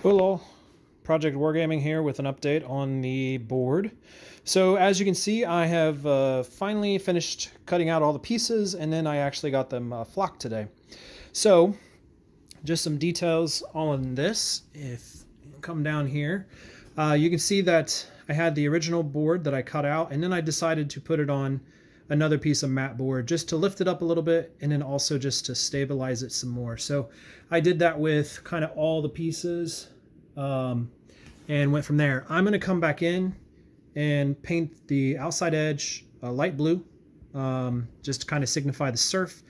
Hello, Project Wargaming here with an update on the board. So as you can see, I have finally finished cutting out all the pieces, and then I actually got them flocked today. So just some details on this. If you come down here, you can see that I had the original board that I cut out, and then I decided to put it on another piece of mat board just to lift it up a little bit, and then also just to stabilize it some more. So I did that with kind of all the pieces and went from there. I'm going to come back in and paint the outside edge light blue, just to kind of signify the surf,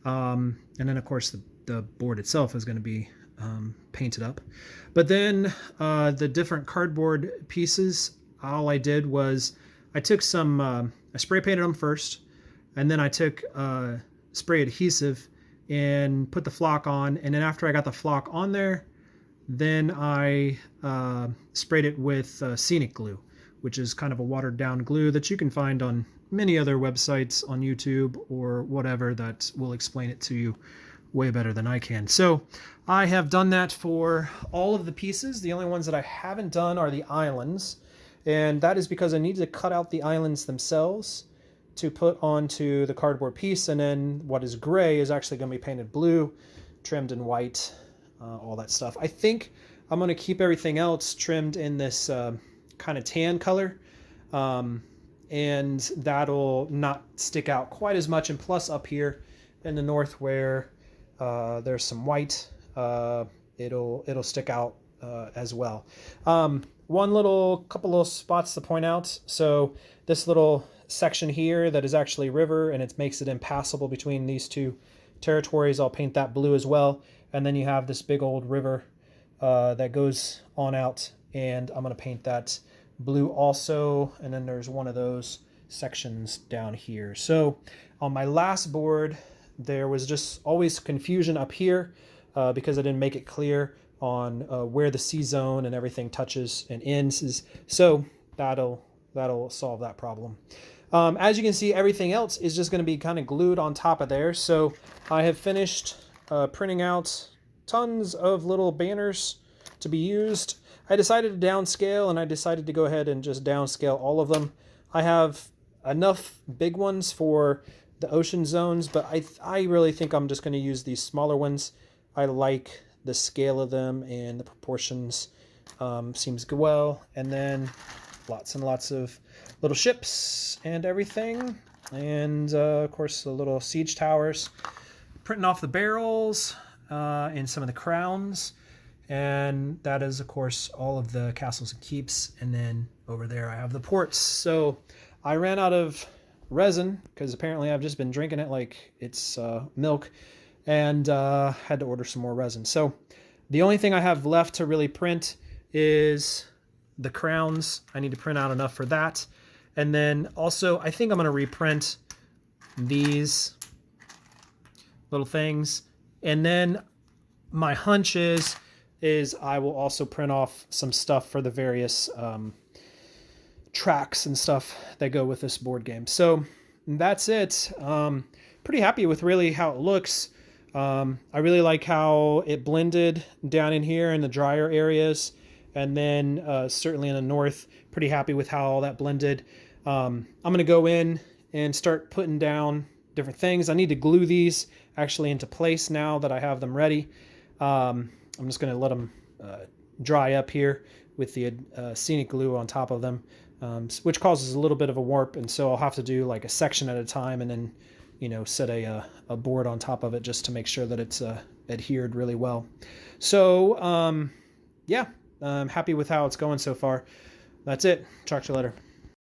and then of course the board itself is going to be painted up. But then the different cardboard pieces, all I did was I took some, I spray painted them first, and then I took spray adhesive and put the flock on, and then after I got the flock on there, then I sprayed it with scenic glue, which is kind of a watered down glue that you can find on many other websites on YouTube or whatever that will explain it to you way better than I can. So I have done that for all of the pieces. The only ones that I haven't done are the islands, and that is because I need to cut out the islands themselves to put onto the cardboard piece, and then what is gray is actually going to be painted blue, trimmed in white, all that stuff. I think I'm going to keep everything else trimmed in this kind of tan color, and that'll not stick out quite as much. And plus up here in the north where there's some white, it'll stick out as well. Couple little spots to point out. So this little section here that is actually river, and it makes it impassable between these two territories. I'll paint that blue as well. And then you have this big old river that goes on out, and I'm going to paint that blue also. And then there's one of those sections down here. So on my last board, there was just always confusion up here because I didn't make it clear on where the C zone and everything touches and ends. So that'll solve that problem. As you can see, everything else is just going to be kind of glued on top of there. So I have finished printing out tons of little banners to be used. I decided to downscale, and I decided to go ahead and just downscale all of them. I have enough big ones for the ocean zones, but I really think I'm just going to use these smaller ones. I like the scale of them, and the proportions seems good well. And then lots and lots of little ships and everything, and of course the little siege towers. Printing off the barrels and some of the crowns, and that is of course all of the castles and keeps. And then over there I have the ports. So I ran out of resin because apparently I've just been drinking it like it's milk, and had to order some more resin. So the only thing I have left to really print is the crowns. I need to print out enough for that. And then also I think I'm going to reprint these little things. And then my hunch is I will also print off some stuff for the various tracks and stuff that go with this board game. So that's it. Pretty happy with really how it looks. I really like how it blended down in here in the drier areas. And then certainly in the north, pretty happy with how all that blended. I'm going to go in and start putting down different things. I need to glue these actually into place now that I have them ready. I'm just going to let them dry up here with the scenic glue on top of them, which causes a little bit of a warp. And so I'll have to do like a section at a time, and then, you know, set a board on top of it just to make sure that it's adhered really well. So, yeah. I'm happy with how it's going so far. That's it. Talk to you later.